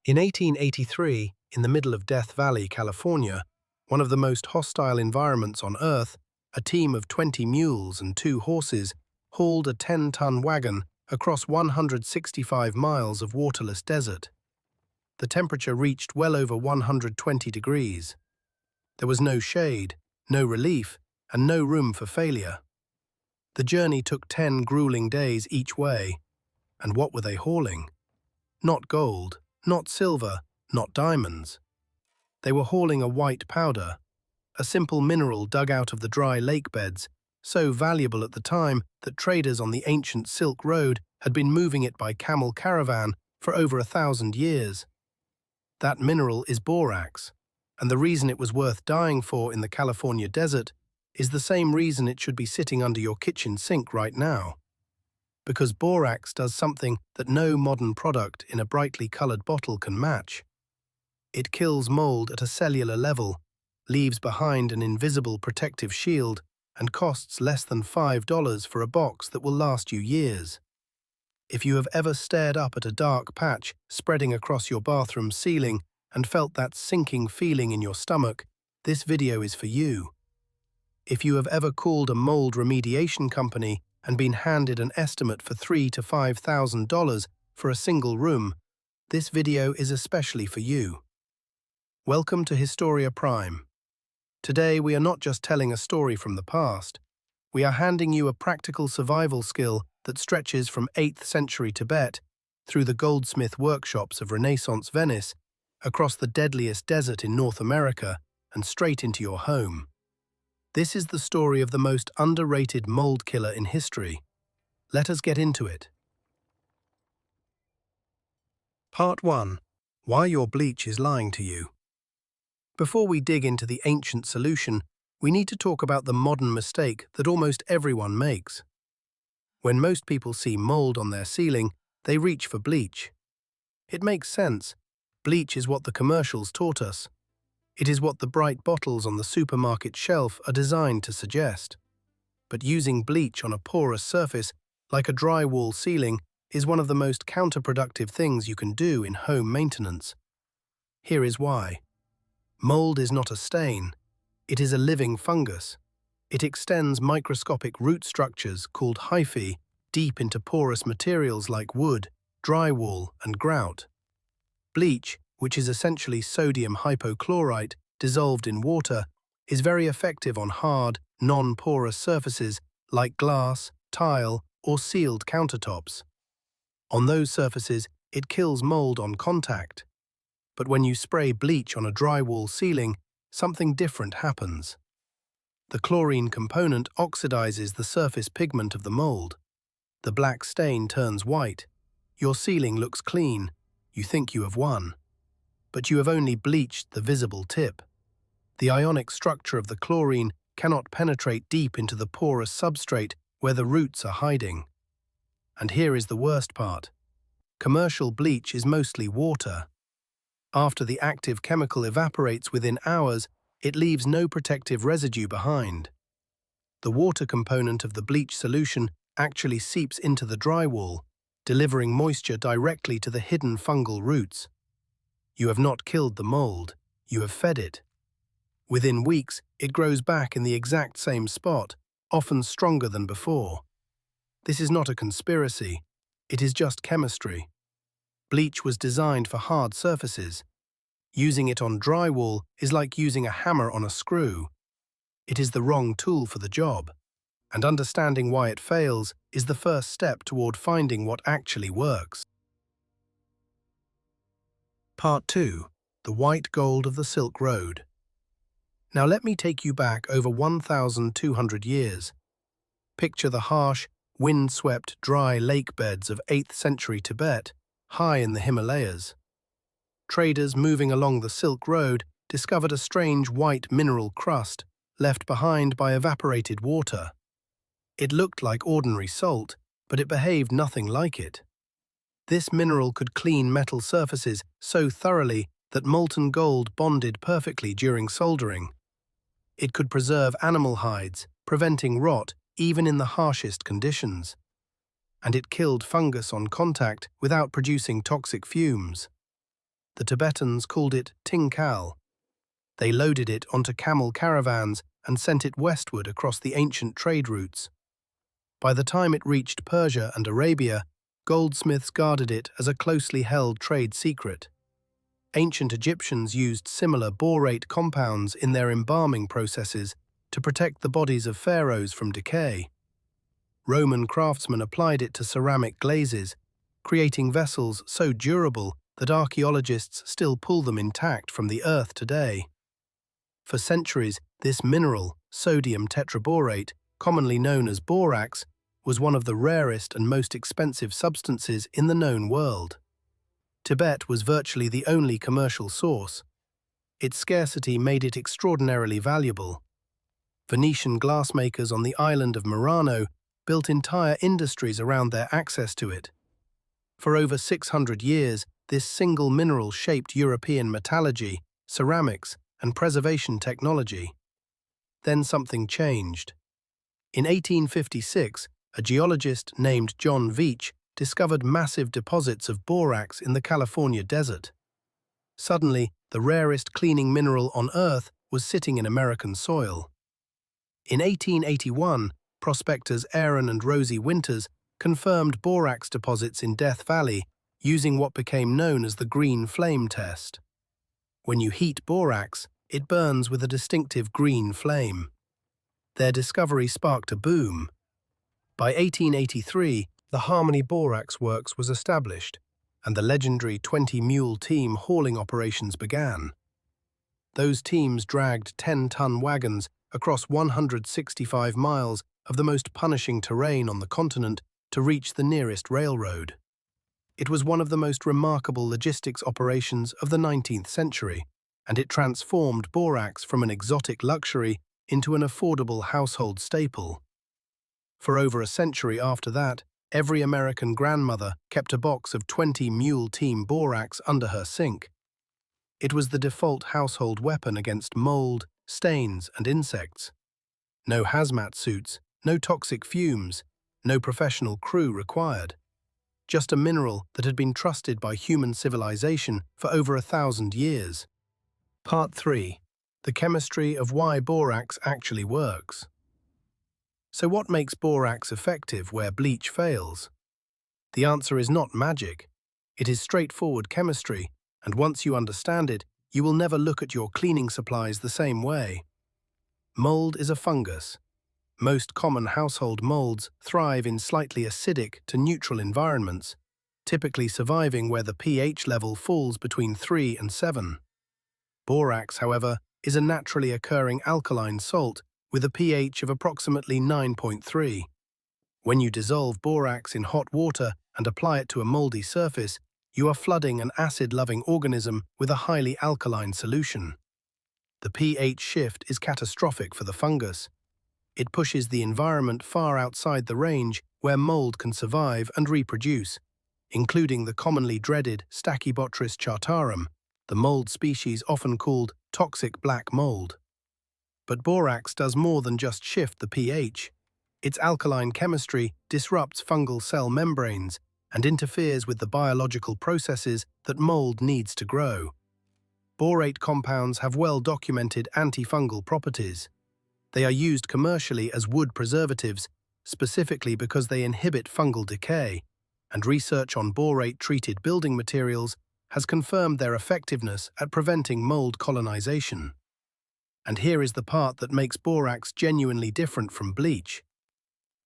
In 1883, in the middle of Death Valley, California, one of the most hostile environments on Earth, a team of 20 mules and 2 horses hauled a 10-ton wagon across 165 miles of waterless desert. The temperature reached well over 120 degrees. There was no shade, no relief, and no room for failure. The journey took 10 grueling days each way. And what were they hauling? Not gold, not silver, not diamonds. They were hauling a white powder, a simple mineral dug out of the dry lake beds, so valuable at the time that traders on the ancient Silk Road had been moving it by camel caravan for over 1,000 years. That mineral is borax, and the reason it was worth dying for in the California desert is the same reason it should be sitting under your kitchen sink right now. Because borax does something that no modern product in a brightly colored bottle can match. It kills mold at a cellular level, leaves behind an invisible protective shield, and costs less than $5 for a box that will last you years. If you have ever stared up at a dark patch spreading across your bathroom ceiling and felt that sinking feeling in your stomach, this video is for you. If you have ever called a mold remediation company and been handed an estimate for $3,000 to $5,000 for a single room, this video is especially for you. Welcome to Historia Prime. Today we are not just telling a story from the past, we are handing you a practical survival skill that stretches from 8th century Tibet through the goldsmith workshops of Renaissance Venice, across the deadliest desert in North America, and straight into your home. This is the story of the most underrated mold killer in history. Let us get into it. Part 1. Why your bleach is lying to you. Before we dig into the ancient solution, we need to talk about the modern mistake that almost everyone makes. When most people see mold on their ceiling, they reach for bleach. It makes sense. Bleach is what the commercials taught us. It is what the bright bottles on the supermarket shelf are designed to suggest. But using bleach on a porous surface, like a drywall ceiling, is one of the most counterproductive things you can do in home maintenance. Here is why. Mold is not a stain. It is a living fungus. It extends microscopic root structures called hyphae deep into porous materials like wood, drywall, and grout. Bleach, which is essentially sodium hypochlorite dissolved in water, is very effective on hard, non-porous surfaces like glass, tile, or sealed countertops. On those surfaces, it kills mold on contact. But when you spray bleach on a drywall ceiling, something different happens. The chlorine component oxidizes the surface pigment of the mold. The black stain turns white. Your ceiling looks clean. You think you have won. But you have only bleached the visible tip. The ionic structure of the chlorine cannot penetrate deep into the porous substrate where the roots are hiding. And here is the worst part. Commercial bleach is mostly water. After the active chemical evaporates within hours, it leaves no protective residue behind. The water component of the bleach solution actually seeps into the drywall, delivering moisture directly to the hidden fungal roots. You have not killed the mold, you have fed it. Within weeks, it grows back in the exact same spot, often stronger than before. This is not a conspiracy, it is just chemistry. Bleach was designed for hard surfaces. Using it on drywall is like using a hammer on a screw. It is the wrong tool for the job, and understanding why it fails is the first step toward finding what actually works. Part 2. The White Gold of the Silk Road. Now let me take you back over 1,200 years. Picture the harsh, wind-swept, dry lake beds of 8th century Tibet, high in the Himalayas. Traders moving along the Silk Road discovered a strange white mineral crust left behind by evaporated water. It looked like ordinary salt, but it behaved nothing like it. This mineral could clean metal surfaces so thoroughly that molten gold bonded perfectly during soldering. It could preserve animal hides, preventing rot even in the harshest conditions. And it killed fungus on contact without producing toxic fumes. The Tibetans called it tingkal. They loaded it onto camel caravans and sent it westward across the ancient trade routes. By the time it reached Persia and Arabia, goldsmiths guarded it as a closely held trade secret. Ancient Egyptians used similar borate compounds in their embalming processes to protect the bodies of pharaohs from decay. Roman craftsmen applied it to ceramic glazes, creating vessels so durable that archaeologists still pull them intact from the earth today. For centuries, this mineral, sodium tetraborate, commonly known as borax, was one of the rarest and most expensive substances in the known world. Tibet was virtually the only commercial source. Its scarcity made it extraordinarily valuable. Venetian glassmakers on the island of Murano built entire industries around their access to it. For over 600 years, this single mineral shaped European metallurgy, ceramics, and preservation technology. Then something changed. In 1856, a geologist named John Veitch discovered massive deposits of borax in the California desert. Suddenly, the rarest cleaning mineral on Earth was sitting in American soil. In 1881, prospectors Aaron and Rosie Winters confirmed borax deposits in Death Valley using what became known as the green flame test. When you heat borax, it burns with a distinctive green flame. Their discovery sparked a boom. By 1883, the Harmony Borax Works was established, and the legendary 20-mule team hauling operations began. Those teams dragged 10-ton wagons across 165 miles of the most punishing terrain on the continent to reach the nearest railroad. It was one of the most remarkable logistics operations of the 19th century, and it transformed borax from an exotic luxury into an affordable household staple. For over a century after that, every American grandmother kept a box of 20-mule team borax under her sink. It was the default household weapon against mold, stains, and insects. No hazmat suits, no toxic fumes, no professional crew required. Just a mineral that had been trusted by human civilization for over 1,000 years. Part 3. The chemistry of why borax actually works. So what makes borax effective where bleach fails? The answer is not magic. It is straightforward chemistry, and once you understand it, you will never look at your cleaning supplies the same way. Mold is a fungus. Most common household molds thrive in slightly acidic to neutral environments, typically surviving where the pH level falls between 3 and 7. Borax, however, is a naturally occurring alkaline salt with a pH of approximately 9.3. When you dissolve borax in hot water and apply it to a moldy surface, you are flooding an acid-loving organism with a highly alkaline solution. The pH shift is catastrophic for the fungus. It pushes the environment far outside the range where mold can survive and reproduce, including the commonly dreaded Stachybotrys chartarum, the mold species often called toxic black mold. But borax does more than just shift the pH. Its alkaline chemistry disrupts fungal cell membranes and interferes with the biological processes that mold needs to grow. Borate compounds have well-documented antifungal properties. They are used commercially as wood preservatives, specifically because they inhibit fungal decay, and research on borate-treated building materials has confirmed their effectiveness at preventing mold colonization. And here is the part that makes borax genuinely different from bleach.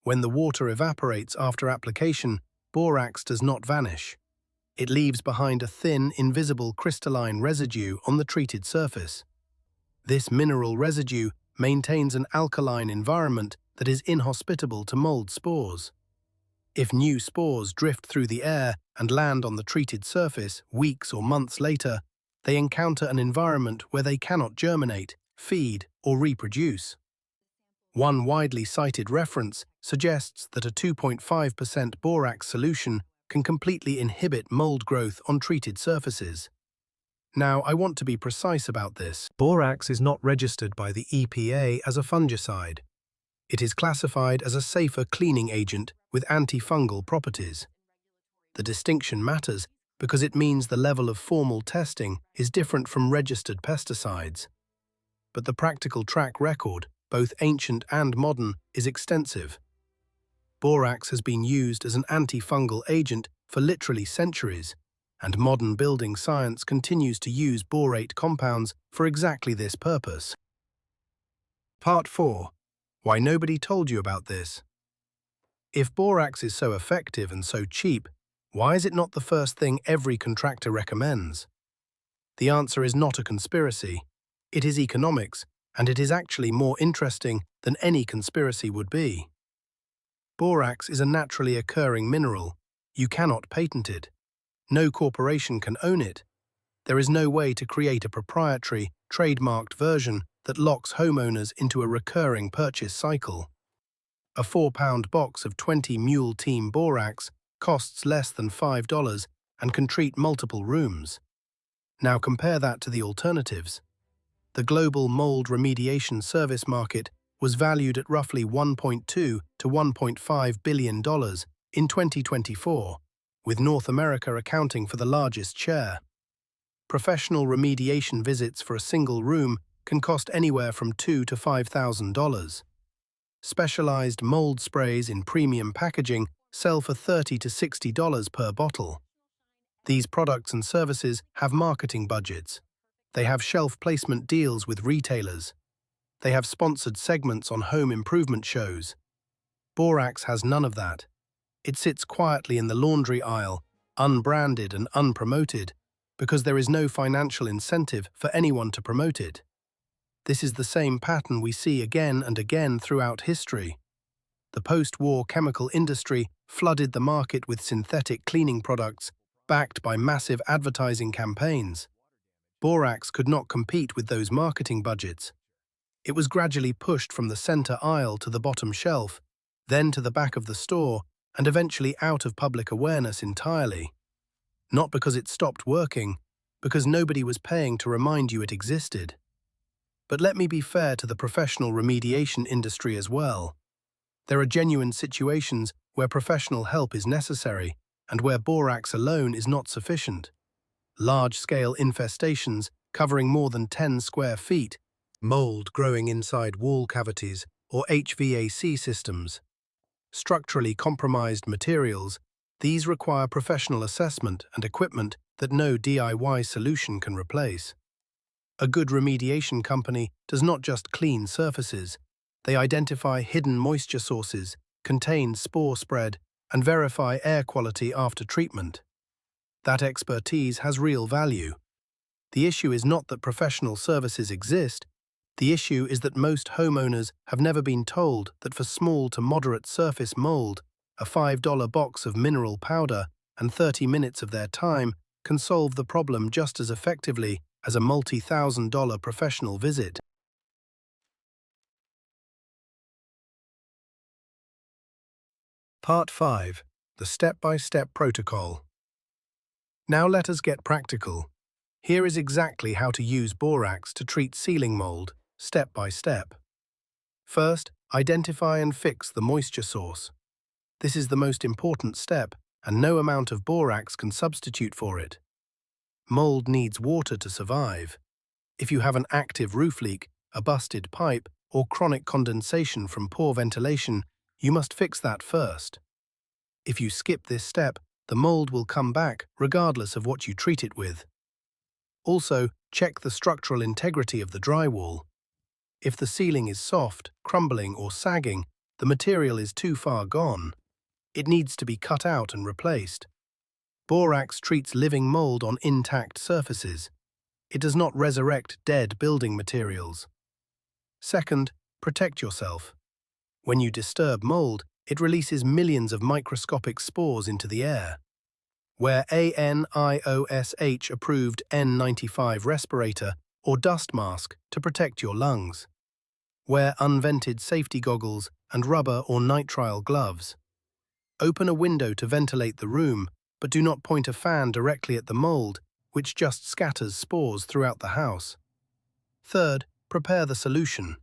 When the water evaporates after application, borax does not vanish. It leaves behind a thin, invisible crystalline residue on the treated surface. This mineral residue maintains an alkaline environment that is inhospitable to mold spores. If new spores drift through the air and land on the treated surface weeks or months later, they encounter an environment where they cannot germinate, feed, or reproduce. One widely cited reference suggests that a 2.5% borax solution can completely inhibit mold growth on treated surfaces. Now, I want to be precise about this. Borax is not registered by the EPA as a fungicide. It is classified as a safer cleaning agent with antifungal properties. The distinction matters because it means the level of formal testing is different from registered pesticides. But the practical track record, both ancient and modern, is extensive. Borax has been used as an antifungal agent for literally centuries, and modern building science continues to use borate compounds for exactly this purpose. Part 4. Why nobody told you about this? If borax is so effective and so cheap, why is it not the first thing every contractor recommends? The answer is not a conspiracy. It is economics, and it is actually more interesting than any conspiracy would be. Borax is a naturally occurring mineral. You cannot patent it. No corporation can own it. There is no way to create a proprietary, trademarked version that locks homeowners into a recurring purchase cycle. A 4-pound box of 20 Mule Team Borax costs less than $5 and can treat multiple rooms. Now compare that to the alternatives. The global mold remediation service market was valued at roughly $1.2 to $1.5 billion in 2024, with North America accounting for the largest share. Professional remediation visits for a single room can cost anywhere from $2,000 to $5,000. Specialized mold sprays in premium packaging sell for $30 to $60 per bottle. These products and services have marketing budgets. They have shelf placement deals with retailers. They have sponsored segments on home improvement shows. Borax has none of that. It sits quietly in the laundry aisle, unbranded and unpromoted, because there is no financial incentive for anyone to promote it. This is the same pattern we see again and again throughout history. The post-war chemical industry flooded the market with synthetic cleaning products backed by massive advertising campaigns. Borax could not compete with those marketing budgets. It was gradually pushed from the center aisle to the bottom shelf, then to the back of the store, and eventually out of public awareness entirely. Not because it stopped working, because nobody was paying to remind you it existed. But let me be fair to the professional remediation industry as well. There are genuine situations where professional help is necessary and where borax alone is not sufficient. Large-scale infestations covering more than 10 square feet, mold growing inside wall cavities or HVAC systems, structurally compromised materials, these require professional assessment and equipment that no DIY solution can replace. A good remediation company does not just clean surfaces. They identify hidden moisture sources, contain spore spread, and verify air quality after treatment. That expertise has real value. The issue is not that professional services exist. The issue is that most homeowners have never been told that for small to moderate surface mold, a $5 box of mineral powder and 30 minutes of their time can solve the problem just as effectively as a multi-thousand-dollar professional visit. Part 5. The Step-by-Step Protocol. Now let us get practical. Here is exactly how to use borax to treat ceiling mold, step by step. First, identify and fix the moisture source. This is the most important step, and no amount of borax can substitute for it. Mold needs water to survive. If you have an active roof leak, a busted pipe, or chronic condensation from poor ventilation, you must fix that first. If you skip this step, the mold will come back regardless of what you treat it with. Also, check the structural integrity of the drywall. If the ceiling is soft, crumbling, or sagging, the material is too far gone. It needs to be cut out and replaced. Borax treats living mold on intact surfaces. It does not resurrect dead building materials. Second, protect yourself. When you disturb mold, it releases millions of microscopic spores into the air. Wear a NIOSH-approved N95 respirator or dust mask to protect your lungs. Wear unvented safety goggles and rubber or nitrile gloves. Open a window to ventilate the room, but do not point a fan directly at the mold, which just scatters spores throughout the house. Third, prepare the solution.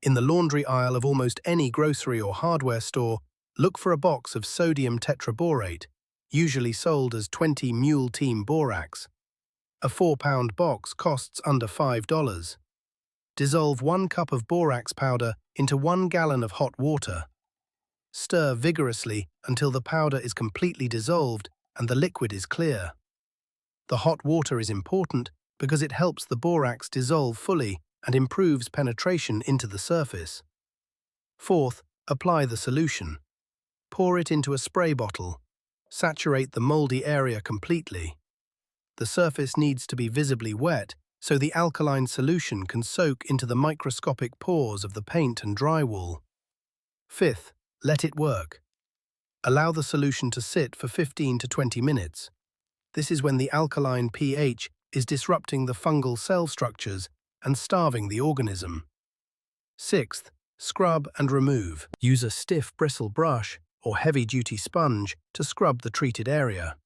In the laundry aisle of almost any grocery or hardware store, look for a box of sodium tetraborate. usually sold as 20 Mule Team Borax. A 4-pound box costs under $5. Dissolve 1 cup of borax powder into 1 gallon of hot water. Stir vigorously until the powder is completely dissolved and the liquid is clear. The hot water is important because it helps the borax dissolve fully and improves penetration into the surface. Fourth, apply the solution. Pour it into a spray bottle. Saturate the moldy area completely. The surface needs to be visibly wet so the alkaline solution can soak into the microscopic pores of the paint and drywall. Fifth, let it work. Allow the solution to sit for 15 to 20 minutes. This is when the alkaline pH is disrupting the fungal cell structures and starving the organism. Sixth, scrub and remove. Use a stiff bristle brush or heavy-duty sponge to scrub the treated area.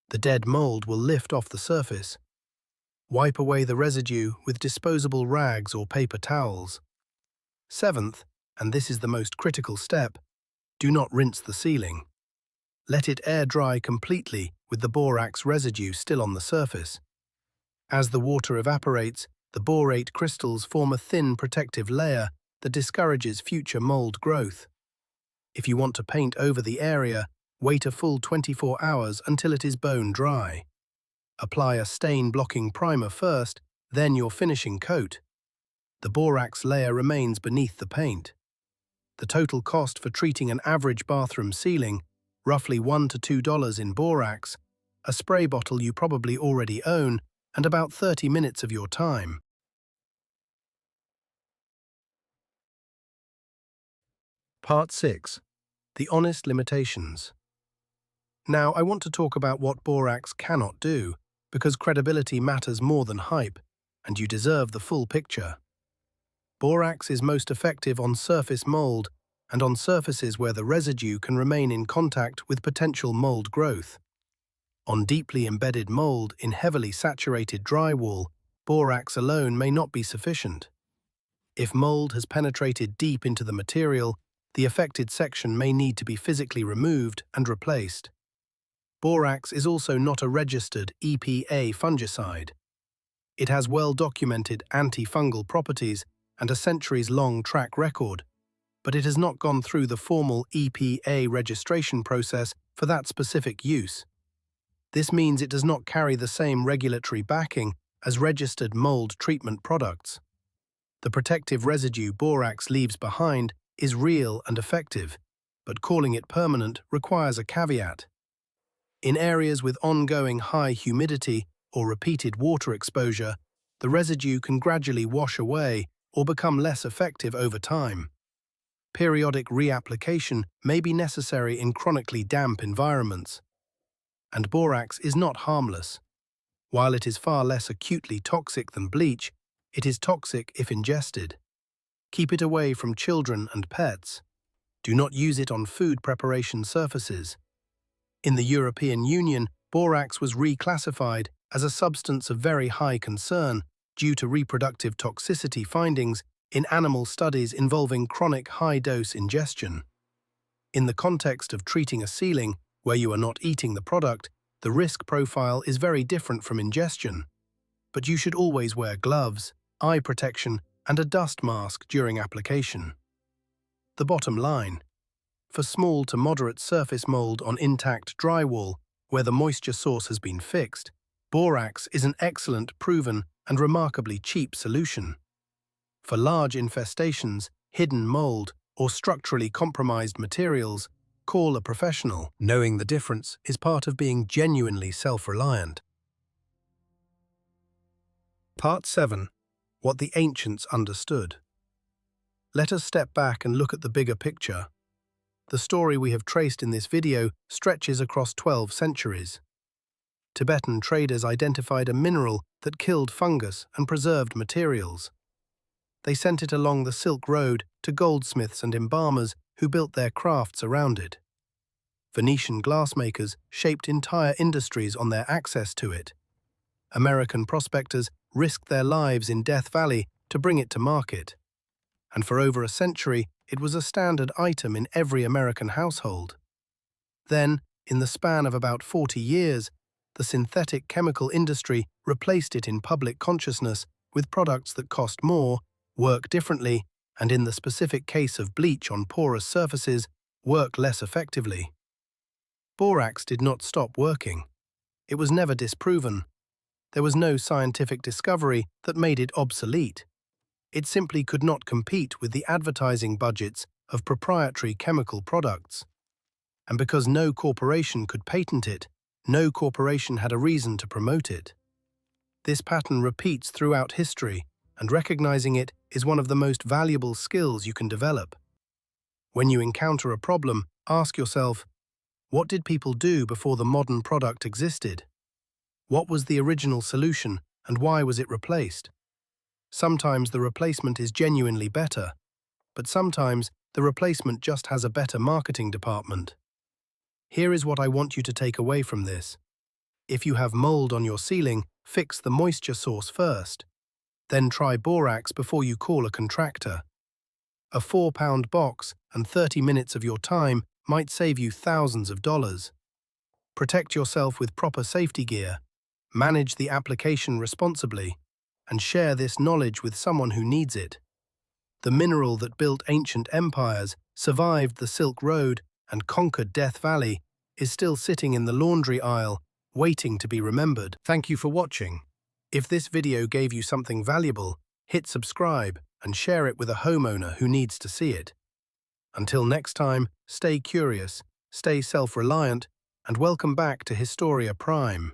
The dead mold will lift off the surface. Wipe away the residue with disposable rags or paper towels. Seventh, and this is the most critical step, do not rinse the ceiling. Let it air dry completely with the borax residue still on the surface. As the water evaporates, the borate crystals form a thin protective layer that discourages future mold growth. If you want to paint over the area, wait a full 24 hours until it is bone dry. Apply a stain-blocking primer first, then your finishing coat. The borax layer remains beneath the paint. The total cost for treating an average bathroom ceiling, roughly $1 to $2 in borax, a spray bottle you probably already own, and about 30 minutes of your time. Part 6. The honest limitations. Now, I want to talk about what borax cannot do, because credibility matters more than hype, and you deserve the full picture. Borax is most effective on surface mold and on surfaces where the residue can remain in contact with potential mold growth. On deeply embedded mold in heavily saturated drywall, borax alone may not be sufficient. If mold has penetrated deep into the material, the affected section may need to be physically removed and replaced. Borax is also not a registered EPA fungicide. It has well-documented antifungal properties and a centuries-long track record, but it has not gone through the formal EPA registration process for that specific use. This means it does not carry the same regulatory backing as registered mold treatment products. The protective residue borax leaves behind is real and effective, but calling it permanent requires a caveat. In areas with ongoing high humidity or repeated water exposure, the residue can gradually wash away or become less effective over time. Periodic reapplication may be necessary in chronically damp environments. And borax is not harmless. While it is far less acutely toxic than bleach, it is toxic if ingested. Keep it away from children and pets. Do not use it on food preparation surfaces. In the European Union, borax was reclassified as a substance of very high concern due to reproductive toxicity findings in animal studies involving chronic high-dose ingestion. In the context of treating a ceiling, where you are not eating the product, the risk profile is very different from ingestion. But you should always wear gloves, eye protection, and a dust mask during application. The bottom line. For small to moderate surface mold on intact drywall, where the moisture source has been fixed, borax is an excellent, proven, and remarkably cheap solution. For large infestations, hidden mold, or structurally compromised materials, call a professional. Knowing the difference is part of being genuinely self-reliant. Part 7. What the ancients understood. Let us step back and look at the bigger picture. The story we have traced in this video stretches across 12 centuries. Tibetan traders identified a mineral that killed fungus and preserved materials. They sent it along the Silk Road to goldsmiths and embalmers who built their crafts around it. Venetian glassmakers shaped entire industries on their access to it. American prospectors risked their lives in Death Valley to bring it to market. And for over a century, it was a standard item in every American household. Then, In the span of about 40 years, the synthetic chemical industry replaced it in public consciousness with products that cost more, work differently, and in the specific case of bleach on porous surfaces, work less effectively. Borax did not stop working. It was never disproven. There was no scientific discovery that made it obsolete. It simply could not compete with the advertising budgets of proprietary chemical products. And because no corporation could patent it, no corporation had a reason to promote it. This pattern repeats throughout history, and recognizing it is one of the most valuable skills you can develop. When you encounter a problem, ask yourself, what did people do before the modern product existed? What was the original solution, and why was it replaced? Sometimes the replacement is genuinely better, but sometimes the replacement just has a better marketing department. Here is what I want you to take away from this. If you have mold on your ceiling, fix the moisture source first. Then try borax before you call a contractor. A 4-pound box and 30 minutes of your time might save you thousands of dollars. Protect yourself with proper safety gear, manage the application responsibly, and share this knowledge with someone who needs it. The mineral that built ancient empires, survived the Silk Road, and conquered Death Valley is still sitting in the laundry aisle, waiting to be remembered. Thank you for watching. If this video gave you something valuable, hit subscribe and share it with a homeowner who needs to see it. Until next time, stay curious, stay self-reliant, and welcome back to Historia Prime.